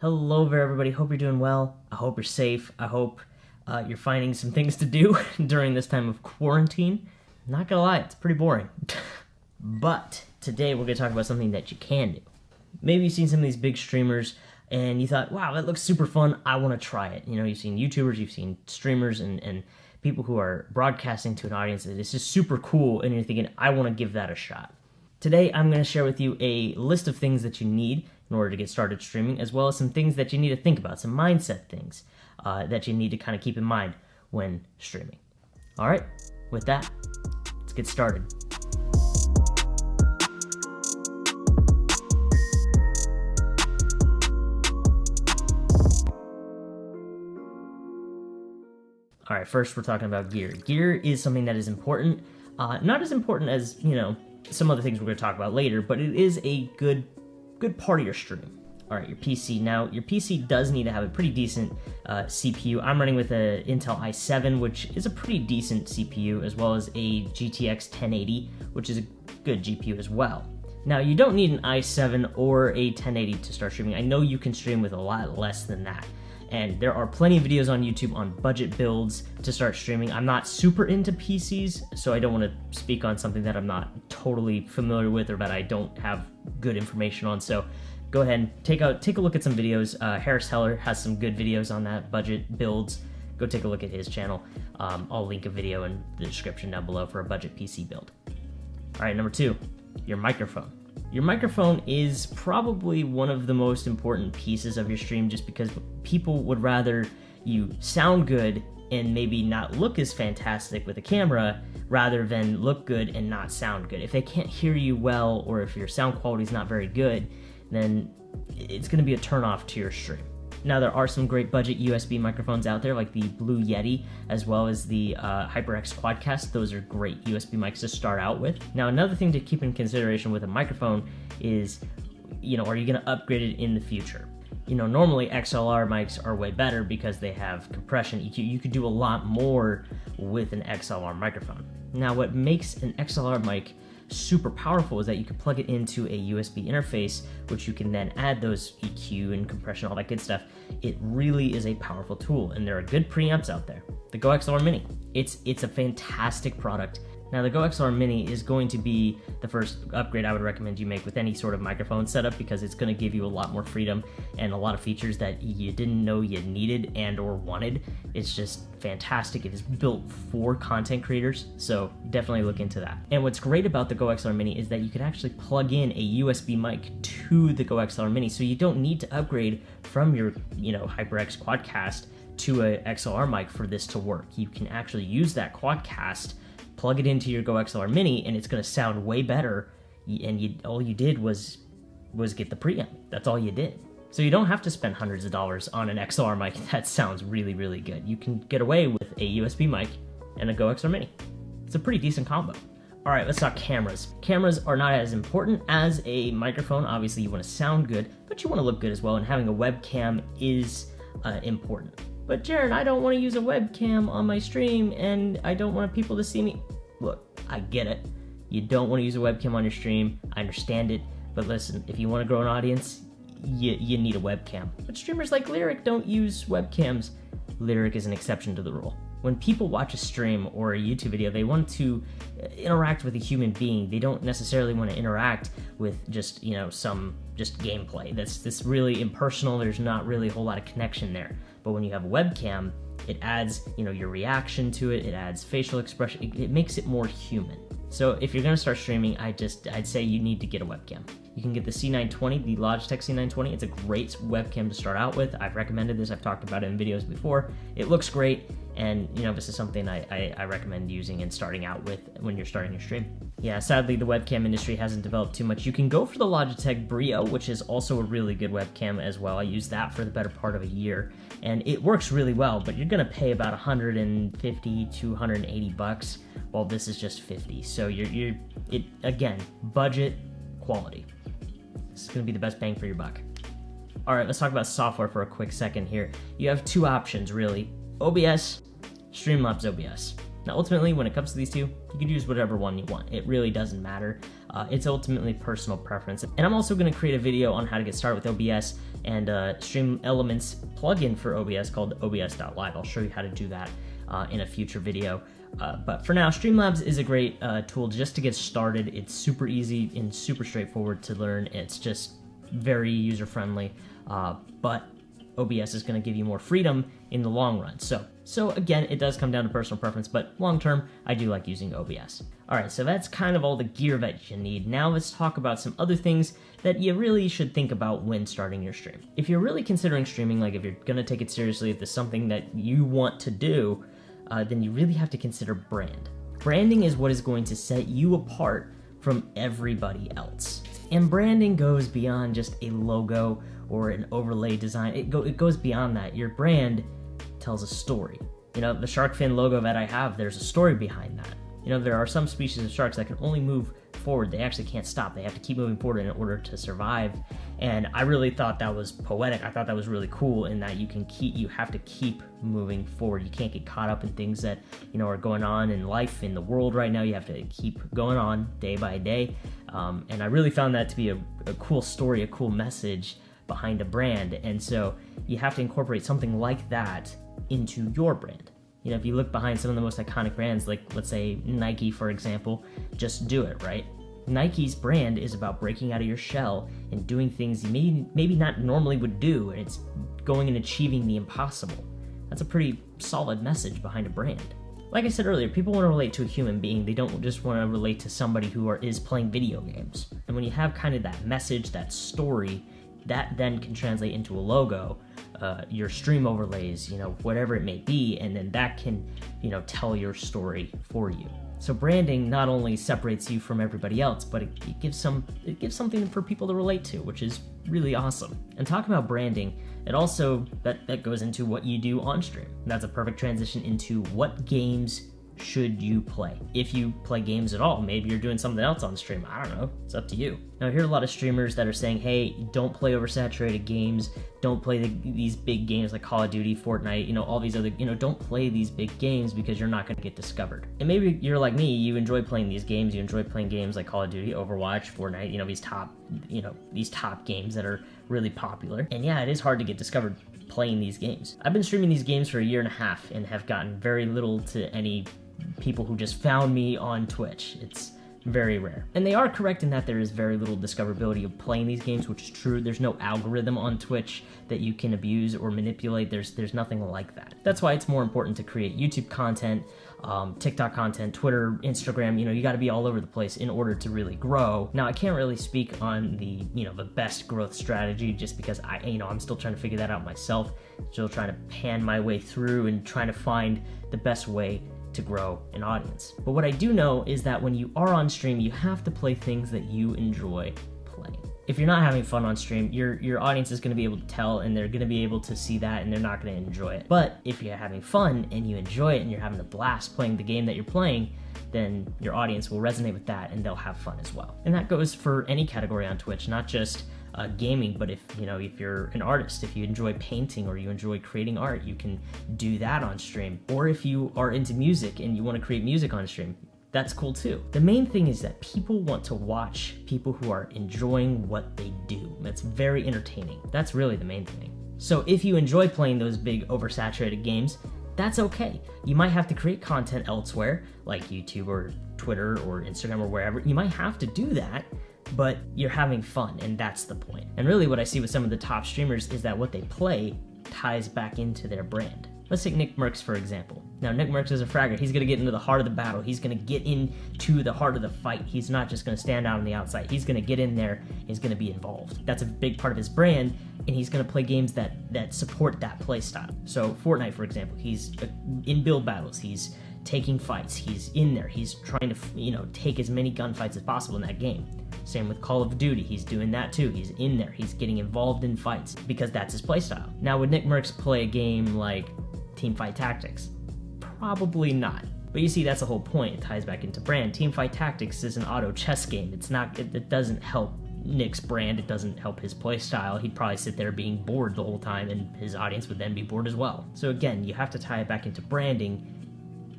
Hello there, everybody. Hope you're doing well. I hope you're safe. I hope you're finding some things to do during this time of quarantine. Not gonna lie, it's pretty boring. But today we're gonna talk about something that you can do. Maybe you've seen some of these big streamers and you thought, wow, that looks super fun. I want to try it. You know, you've seen YouTubers, you've seen streamers, and people who are broadcasting to an audience that is just super cool, and you're thinking, I want to give that a shot. Today, I'm going to share with you a list of things that you need in order to get started streaming, as well as some things that you need to think about, some mindset things that you need to kind of keep in mind when streaming. All right, with that, let's get started. All right, first we're talking about gear. Gear is something that is important, not as important as, some other things we're going to talk about later, but it is a good part of your stream. All right, your PC. Now, your PC does need to have a pretty decent CPU. I'm running with an Intel i7, which is a pretty decent CPU, as well as a GTX 1080, which is a good GPU as well. Now, you don't need an i7 or a 1080 to start streaming. I know you can stream with a lot less than that. And there are plenty of videos on YouTube on budget builds to start streaming. I'm not super into PCs, so I don't want to speak on something that I'm not totally familiar with or that I don't have good information on. So go ahead and take a look at some videos. Harris Heller has some good videos on that, budget builds. Go take a look at his channel. I'll link a video in the description down below for a budget PC build. All right, number 2, your microphone. Your microphone is probably one of the most important pieces of your stream, just because people would rather you sound good and maybe not look as fantastic with a camera rather than look good and not sound good. If they can't hear you well, or if your sound quality is not very good, then it's going to be a turnoff to your stream. Now, there are some great budget USB microphones out there, like the Blue Yeti, as well as the HyperX Quadcast. Those are great USB mics to start out with. Now, another thing to keep in consideration with a microphone is, are you going to upgrade it in the future? Normally XLR mics are way better because they have compression EQ. You could do a lot more with an XLR microphone. Now, what makes an XLR mic super powerful is that you can plug it into a USB interface, which you can then add those EQ and compression, all that good stuff. It really is a powerful tool, and there are good preamps out there. The Go XLR Mini, it's a fantastic product. Now, the Go XLR Mini is going to be the first upgrade I would recommend you make with any sort of microphone setup, because it's going to give you a lot more freedom and a lot of features that you didn't know you needed and or wanted. It's just fantastic. It is built for content creators, so definitely look into that. And what's great about the Go XLR Mini is that you can actually plug in a USB mic to the Go XLR Mini, so you don't need to upgrade from your HyperX Quadcast to a XLR mic for this to work. You can actually use that Quadcast, plug it into your Go XLR Mini, and it's going to sound way better, and all you did was get the preamp. That's all you did. So you don't have to spend hundreds of dollars on an XLR mic that sounds really, really good. You can get away with a USB mic and a Go XLR Mini. It's a pretty decent combo. All right, let's talk cameras. Cameras are not as important as a microphone. Obviously, you want to sound good, but you want to look good as well, and having a webcam is important. But Jaron, I don't want to use a webcam on my stream, and I don't want people to see me. Look, I get it. You don't want to use a webcam on your stream. I understand it. But listen, if you want to grow an audience, you need a webcam. But streamers like Lyric don't use webcams. Lyric is an exception to the rule. When people watch a stream or a YouTube video, they want to interact with a human being. They don't necessarily want to interact with just gameplay. That's really impersonal. There's not really a whole lot of connection there. But when you have a webcam, it adds, your reaction to it. It adds facial expression. It makes it more human. So if you're going to start streaming, I'd say you need to get a webcam. You can get the C920, the Logitech C920. It's a great webcam to start out with. I've recommended this. I've talked about it in videos before. It looks great, and this is something I recommend using and starting out with when you're starting your stream. Yeah, sadly, the webcam industry hasn't developed too much. You can go for the Logitech Brio, which is also a really good webcam as well. I used that for the better part of a year, and it works really well, but you're going to pay about $150 to $180, while this is just $50. So again, budget quality. This is going to be the best bang for your buck. All right, let's talk about software for a quick second here. You have two options, really. OBS, Streamlabs OBS. Now, ultimately, when it comes to these two, you can use whatever one you want. It really doesn't matter. It's ultimately personal preference. And I'm also going to create a video on how to get started with OBS and Stream Elements plugin for OBS called obs.live. I'll show you how to do that in a future video. But for now, Streamlabs is a great tool just to get started. It's super easy and super straightforward to learn. It's just very user-friendly, but OBS is going to give you more freedom in the long run. So again, it does come down to personal preference, but long term, I do like using OBS. All right, so that's kind of all the gear that you need. Now let's talk about some other things that you really should think about when starting your stream. If you're really considering streaming, like if you're going to take it seriously, if there's something that you want to do, then you really have to consider brand. Branding is what is going to set you apart from everybody else. And branding goes beyond just a logo or an overlay design. It goes beyond that. Your brand tells a story. You know, the shark fin logo that I have, there's a story behind that. You know, there are some species of sharks that can only move forward. They actually can't stop. They have to keep moving forward in order to survive. And I really thought that was poetic. I thought that was really cool in that you have to keep moving forward. You can't get caught up in things that, you know, are going on in life, in the world right now. You have to keep going on day by day. And I really found that to be a cool story, a cool message behind a brand. And so you have to incorporate something like that into your brand. You know, if you look behind some of the most iconic brands, like let's say Nike, for example, just do it, right? Nike's brand is about breaking out of your shell and doing things you maybe not normally would do, and it's going and achieving the impossible. That's a pretty solid message behind a brand. Like I said earlier, people want to relate to a human being. They don't just want to relate to somebody who is playing video games. And when you have kind of that message, that story, that then can translate into a logo, your stream overlays, you know, whatever it may be, and then that can, you know, tell your story for you. So branding not only separates you from everybody else, but it gives something for people to relate to, which is really awesome. And talking about branding, it also that goes into what you do on stream. And that's a perfect transition into what games should you play. If you play games at all, maybe you're doing something else on stream. I don't know. It's up to you. Now, I hear a lot of streamers that are saying, hey, don't play oversaturated games. Don't play these big games like Call of Duty, Fortnite, you know, all these other, you know, don't play these big games because you're not going to get discovered. And maybe you're like me, you enjoy playing these games. You enjoy playing games like Call of Duty, Overwatch, Fortnite, you know, these top games that are really popular. And yeah, it is hard to get discovered playing these games. I've been streaming these games for a year and a half and have gotten very little to any people who just found me on Twitch. It's very rare. And they are correct in that there is very little discoverability of playing these games, which is true. There's no algorithm on Twitch that you can abuse or manipulate. There's nothing like that. That's why it's more important to create YouTube content, TikTok content, Twitter, Instagram. You know, you got to be all over the place in order to really grow. Now, I can't really speak on the best growth strategy just because I'm still trying to figure that out myself. Still trying to pan my way through and trying to find the best way to grow an audience. But what I do know is that when you are on stream, you have to play things that you enjoy playing. If you're not having fun on stream, your audience is going to be able to tell, and they're going to be able to see that, and they're not going to enjoy it. But if you're having fun and you enjoy it and you're having a blast playing the game that you're playing, then your audience will resonate with that and they'll have fun as well. And that goes for any category on Twitch, not just gaming, but if you're an artist, if you enjoy painting or you enjoy creating art, you can do that on stream. Or if you are into music and you want to create music on stream, that's cool too. The main thing is that people want to watch people who are enjoying what they do. That's very entertaining. That's really the main thing. So if you enjoy playing those big oversaturated games, that's okay. You might have to create content elsewhere, like YouTube or Twitter or Instagram or wherever. You might have to do that, but you're having fun, and that's the point. And really what I see with some of the top streamers is that what they play ties back into their brand. Let's take Nick Merckx, for example. Now, Nick Merckx is a fragger. He's going to get into the heart of the battle. He's going to get into the heart of the fight. He's not just going to stand out on the outside. He's going to get in there. He's going to be involved. That's a big part of his brand, and he's going to play games that support that play style. So Fortnite, for example, he's in build battles. He's taking fights. He's in there. He's trying to, take as many gunfights as possible in that game. Same with Call of Duty. He's doing that too. He's in there. He's getting involved in fights because that's his playstyle. Now, would Nick Merckx play a game like Teamfight Tactics? Probably not. But you see, that's the whole point. It ties back into brand. Teamfight Tactics is an auto chess game. It doesn't help Nick's brand. It doesn't help his playstyle. He'd probably sit there being bored the whole time, and his audience would then be bored as well. So again, you have to tie it back into branding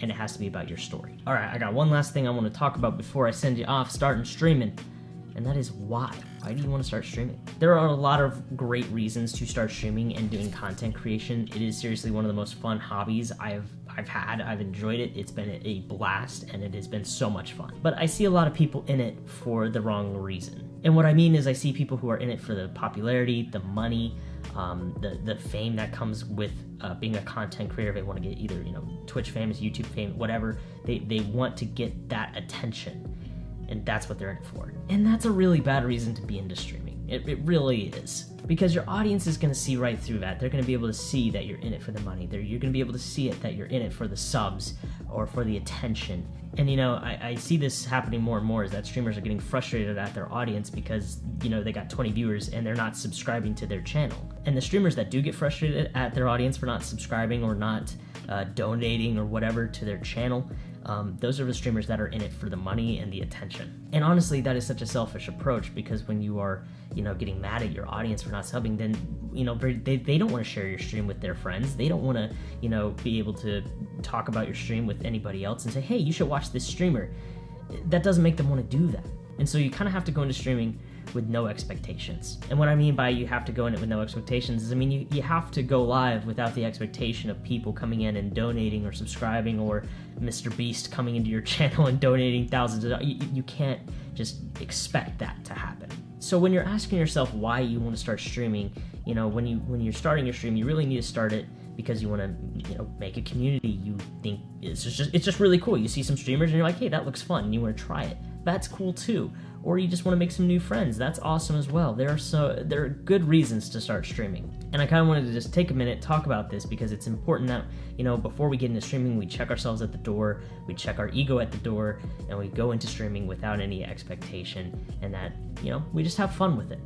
and it has to be about your story. All right, I got one last thing I want to talk about before I send you off starting streaming, and that is why. Why do you want to start streaming? There are a lot of great reasons to start streaming and doing content creation. It is seriously one of the most fun hobbies I've had. I've enjoyed it. It's been a blast, and it has been so much fun. But I see a lot of people in it for the wrong reason. And what I mean is I see people who are in it for the popularity, the money, the fame that comes with being a content creator. They want to get either, Twitch famous, YouTube fame, whatever. They want to get that attention, and that's what they're in it for. And that's a really bad reason to be into streaming. It really is. Because your audience is going to see right through that. They're going to be able to see that you're in it for the money. You're going to be able to see it that you're in it for the subs or for the attention. And I see this happening more and more, is that streamers are getting frustrated at their audience because, they got 20 viewers and they're not subscribing to their channel. And the streamers that do get frustrated at their audience for not subscribing or not donating or whatever to their channel, those are the streamers that are in it for the money and the attention. And honestly, that is such a selfish approach, because when you are, getting mad at your audience for not subbing, then, they don't want to share your stream with their friends. They don't want to, be able to talk about your stream with anybody else and say, hey, you should watch this streamer. That doesn't make them want to do that. And so you kind of have to go into streaming with no expectations. And what I mean by you have to go in it with no expectations is, you have to go live without the expectation of people coming in and donating or subscribing, or Mr. Beast coming into your channel and donating thousands of dollars. You can't just expect that to happen. So when you're asking yourself why you want to start streaming, when you're starting your stream, you really need to start it because you want to, make a community. You think it's just really cool. You see some streamers and you're like, hey, that looks fun, and you want to try it. That's cool too. Or you just want to make some new friends. That's awesome as well. There are good reasons to start streaming. And I kind of wanted to just take a minute, talk about this, because it's important that, before we get into streaming, we check ourselves at the door, we check our ego at the door, and we go into streaming without any expectation, and that, we just have fun with it.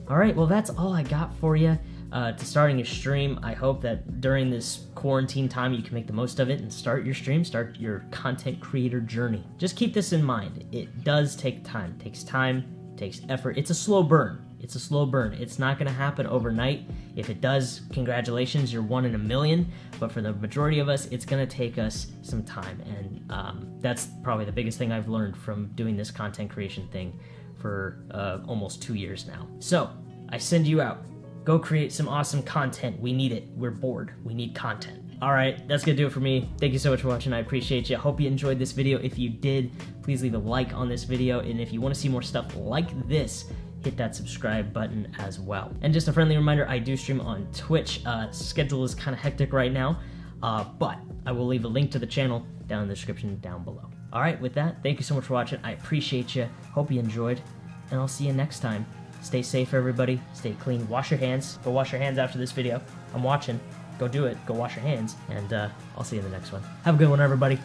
All right, well, that's all I got for you. To starting your stream. I hope that during this quarantine time you can make the most of it and start your stream, start your content creator journey. Just keep this in mind. It does take time. It takes time, it takes effort. It's a slow burn. It's not going to happen overnight. If it does, congratulations, you're one in a million. But for the majority of us, it's going to take us some time. And that's probably the biggest thing I've learned from doing this content creation thing for almost 2 years now. So I send you out. Go create some awesome content. We need it. We're bored. We need content. All right, that's gonna do it for me. Thank you so much for watching. I appreciate you. Hope you enjoyed this video. If you did, please leave a like on this video. And if you want to see more stuff like this, hit that subscribe button as well. And just a friendly reminder, I do stream on Twitch. Schedule is kind of hectic right now, but I will leave a link to the channel down in the description down below. All right, with that, thank you so much for watching. I appreciate you. Hope you enjoyed, and I'll see you next time. Stay safe, everybody. Stay clean. Wash your hands. Go wash your hands after this video. I'm watching. Go do it. Go wash your hands. And I'll see you in the next one. Have a good one, everybody.